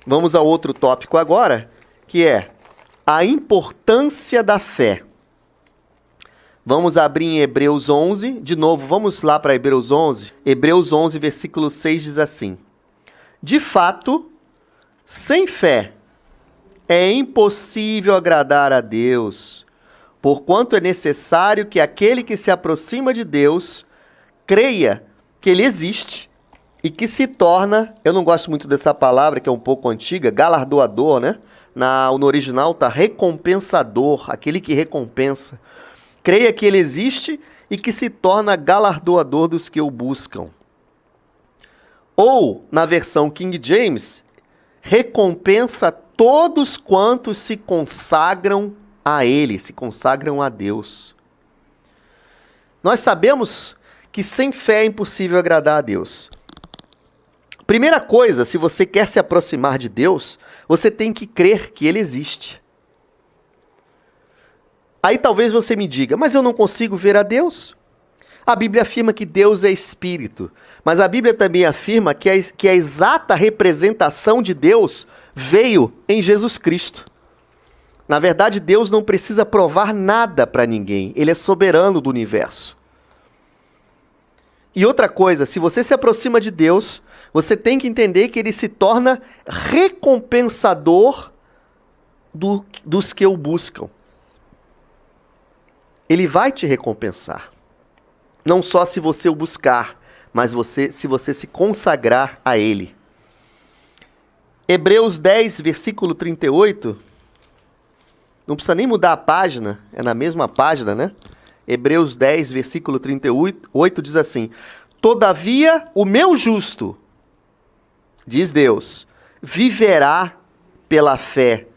Vamos a outro tópico agora, que é a importância da fé. Vamos abrir em Hebreus 11, de novo, vamos lá para Hebreus 11. Hebreus 11, versículo 6 diz assim: de fato, sem fé é impossível agradar a Deus, porquanto é necessário que aquele que se aproxima de Deus creia que Ele existe e que se torna, eu não gosto muito dessa palavra, que é um pouco antiga, galardoador, né? No original está recompensador, aquele que recompensa. Creia que Ele existe e que se torna galardoador dos que o buscam. Ou, na versão King James, recompensa todos quantos se consagram a Ele, se consagram a Deus. Nós sabemos que sem fé é impossível agradar a Deus. Primeira coisa, se você quer se aproximar de Deus, você tem que crer que Ele existe. Aí talvez você me diga, mas eu não consigo ver a Deus. A Bíblia afirma que Deus é Espírito, mas a Bíblia também afirma que a exata representação de Deus veio em Jesus Cristo. Na verdade, Deus não precisa provar nada para ninguém, Ele é soberano do universo. E outra coisa, se você se aproxima de Deus, você tem que entender que Ele se torna recompensador dos que o buscam. Ele vai te recompensar. Não só se você o buscar, mas se você se consagrar a Ele. Hebreus 10, versículo 38. Não precisa nem mudar a página, é na mesma página, né? Hebreus 10, versículo 38 diz assim: todavia o meu justo, diz Deus, viverá pela fé,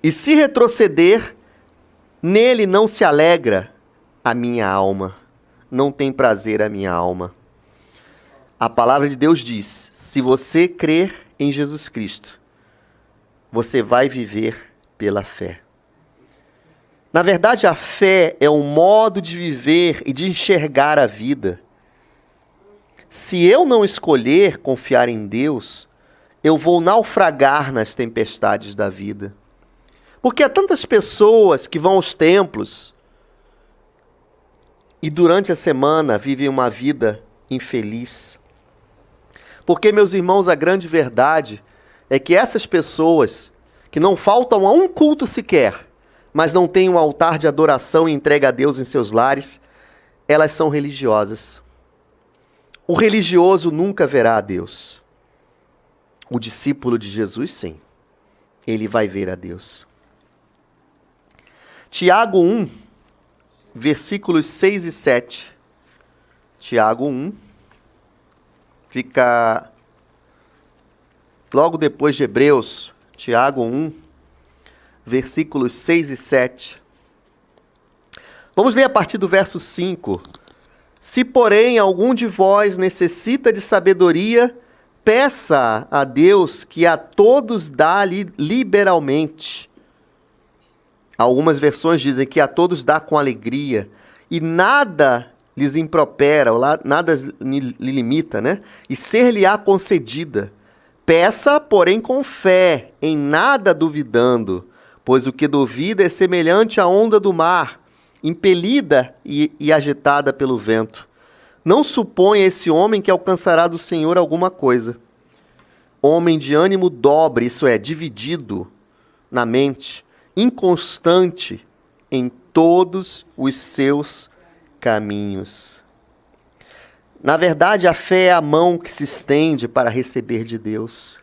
e se retroceder, nele não se alegra a minha alma, não tem prazer a minha alma. A palavra de Deus diz, se você crer em Jesus Cristo, você vai viver pela fé. Na verdade, a fé é um modo de viver e de enxergar a vida. Se eu não escolher confiar em Deus, eu vou naufragar nas tempestades da vida. Porque há tantas pessoas que vão aos templos e durante a semana vivem uma vida infeliz. Porque, meus irmãos, a grande verdade é que essas pessoas que não faltam a um culto sequer, mas não têm um altar de adoração e entrega a Deus em seus lares, elas são religiosas. O religioso nunca verá a Deus. O discípulo de Jesus, sim. Ele vai ver a Deus. Tiago 1, versículos 6 e 7. Tiago 1, fica logo depois de Hebreus. Tiago 1, versículos 6 e 7. Vamos ler a partir do verso 5. Se, porém, algum de vós necessita de sabedoria, peça a Deus que a todos dá liberalmente. Algumas versões dizem que a todos dá com alegria, e nada lhes impropera, ou nada lhe limita, né? E ser-lhe-á concedida. Peça, porém, com fé, em nada duvidando, pois o que duvida é semelhante à onda do mar, impelida e agitada pelo vento. Não suponha esse homem que alcançará do Senhor alguma coisa. Homem de ânimo dobre, isso é, dividido na mente, inconstante em todos os seus caminhos. Na verdade, a fé é a mão que se estende para receber de Deus.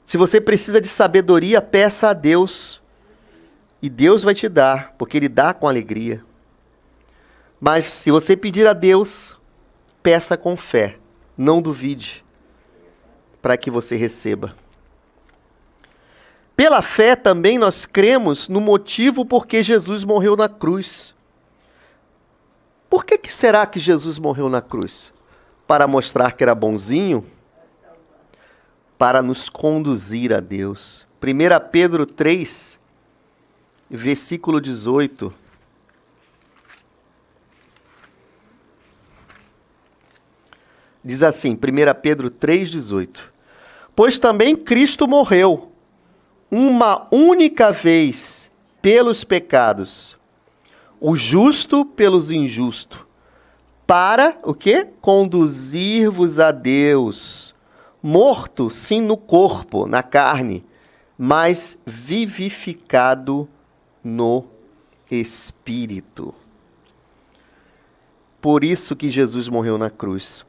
Se você precisa de sabedoria, peça a Deus. E Deus vai te dar, porque Ele dá com alegria. Mas se você pedir a Deus, peça com fé. Não duvide, para que você receba. Pela fé também nós cremos no motivo por que Jesus morreu na cruz. Por que será que Jesus morreu na cruz? Para mostrar que era bonzinho? Para nos conduzir a Deus. 1 Pedro 3, versículo 18. Diz assim, 1 Pedro 3,18. Pois também Cristo morreu uma única vez pelos pecados, o justo pelos injustos, para o quê? Conduzir-vos a Deus, morto sim no corpo, na carne, mas vivificado no Espírito. Por isso que Jesus morreu na cruz,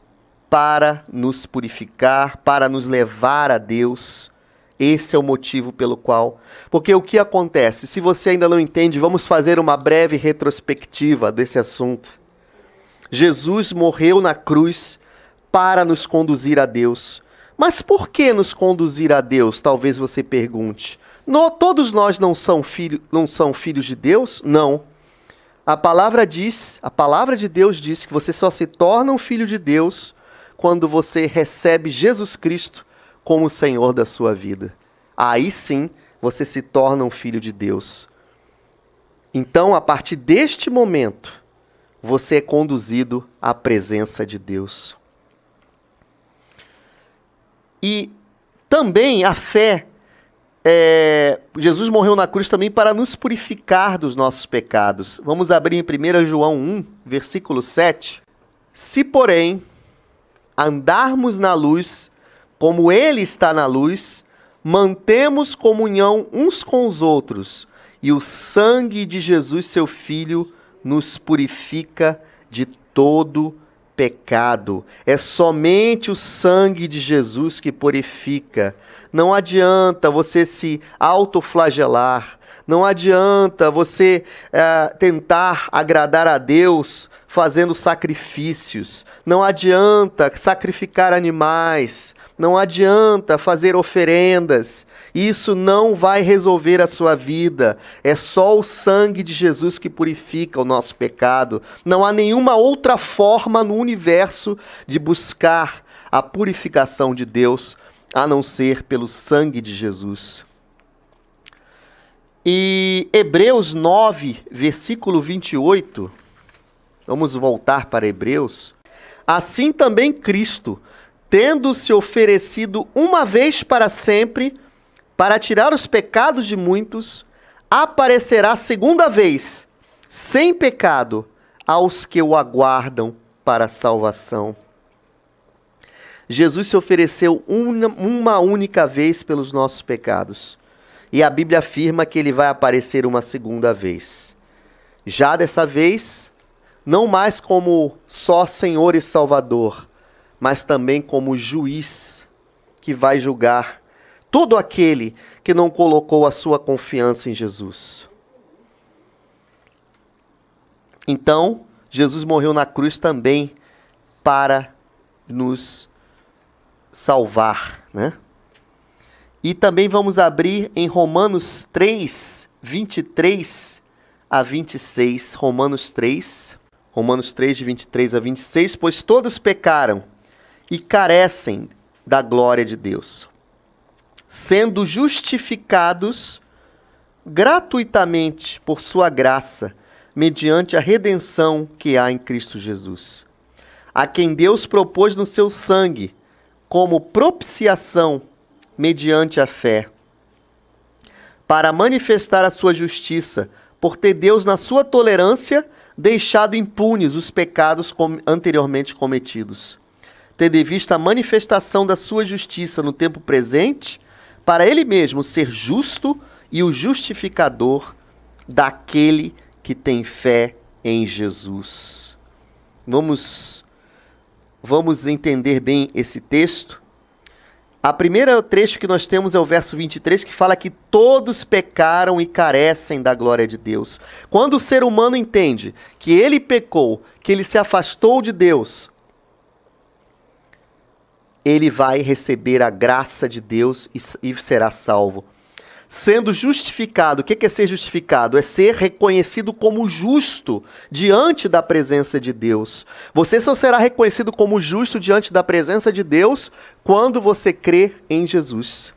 para nos purificar, para nos levar a Deus. Esse é o motivo pelo qual. Porque o que acontece? Se você ainda não entende, vamos fazer uma breve retrospectiva desse assunto. Jesus morreu na cruz para nos conduzir a Deus. Mas por que nos conduzir a Deus? Talvez você pergunte. Todos nós não são filhos de Deus? Não. A palavra de Deus diz que você só se torna um filho de Deus quando você recebe Jesus Cristo como o Senhor da sua vida. Aí sim, você se torna um filho de Deus. Então, a partir deste momento, você é conduzido à presença de Deus. E também a fé, Jesus morreu na cruz também para nos purificar dos nossos pecados. Vamos abrir em 1 João 1, versículo 7. Se, porém, andarmos na luz, como Ele está na luz, mantemos comunhão uns com os outros, e o sangue de Jesus, seu Filho, nos purifica de todo pecado. É somente o sangue de Jesus que purifica. Não adianta você se autoflagelar, não adianta você tentar agradar a Deus fazendo sacrifícios, não adianta sacrificar animais, não adianta fazer oferendas, isso não vai resolver a sua vida. É só o sangue de Jesus que purifica o nosso pecado. Não há nenhuma outra forma no universo de buscar a purificação de Deus, a não ser pelo sangue de Jesus. E Hebreus 9, versículo 28, vamos voltar para Hebreus. Assim também Cristo, tendo se oferecido uma vez para sempre, para tirar os pecados de muitos, aparecerá segunda vez, sem pecado, aos que o aguardam para a salvação. Jesus se ofereceu uma única vez pelos nossos pecados. E a Bíblia afirma que ele vai aparecer uma segunda vez. Já dessa vez, não mais como só Senhor e Salvador, mas também como juiz que vai julgar todo aquele que não colocou a sua confiança em Jesus. Então, Jesus morreu na cruz também para nos salvar, né? E também vamos abrir em Romanos 3, 23 a 26. Romanos 3, de 23 a 26. Pois todos pecaram e carecem da glória de Deus, sendo justificados gratuitamente por sua graça, mediante a redenção que há em Cristo Jesus, a quem Deus propôs no seu sangue, como propiciação mediante a fé, para manifestar a sua justiça, por ter Deus, na sua tolerância, deixado impunes os pecados anteriormente cometidos, tendo em vista a manifestação da sua justiça no tempo presente, para ele mesmo ser justo e o justificador daquele que tem fé em Jesus. Vamos entender bem esse texto. A primeira trecho que nós temos é o verso 23, que fala que todos pecaram e carecem da glória de Deus. Quando o ser humano entende que ele pecou, que ele se afastou de Deus, ele vai receber a graça de Deus e será salvo. Sendo justificado, o que é ser justificado? É ser reconhecido como justo diante da presença de Deus. Você só será reconhecido como justo diante da presença de Deus quando você crer em Jesus.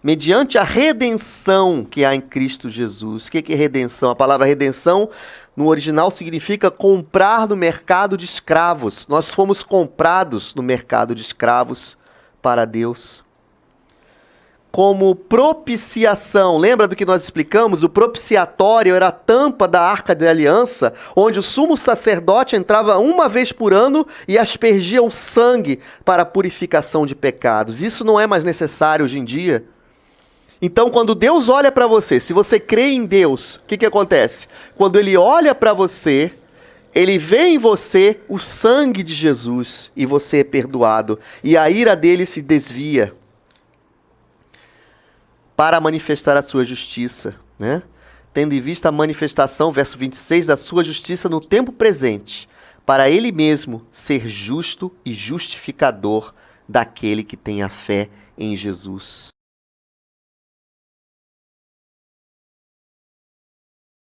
Mediante a redenção que há em Cristo Jesus. O que é redenção? A palavra redenção no original significa comprar no mercado de escravos. Nós fomos comprados no mercado de escravos para Deus. Como propiciação, lembra do que nós explicamos? O propiciatório era a tampa da Arca de Aliança, onde o sumo sacerdote entrava uma vez por ano e aspergia o sangue para a purificação de pecados. Isso não é mais necessário hoje em dia. Então, quando Deus olha para você, se você crê em Deus, o que acontece? Quando Ele olha para você, Ele vê em você o sangue de Jesus e você é perdoado. E a ira dele se desvia para manifestar a sua justiça, né? Tendo em vista a manifestação, verso 26, da sua justiça no tempo presente, para Ele mesmo ser justo e justificador daquele que tem a fé em Jesus.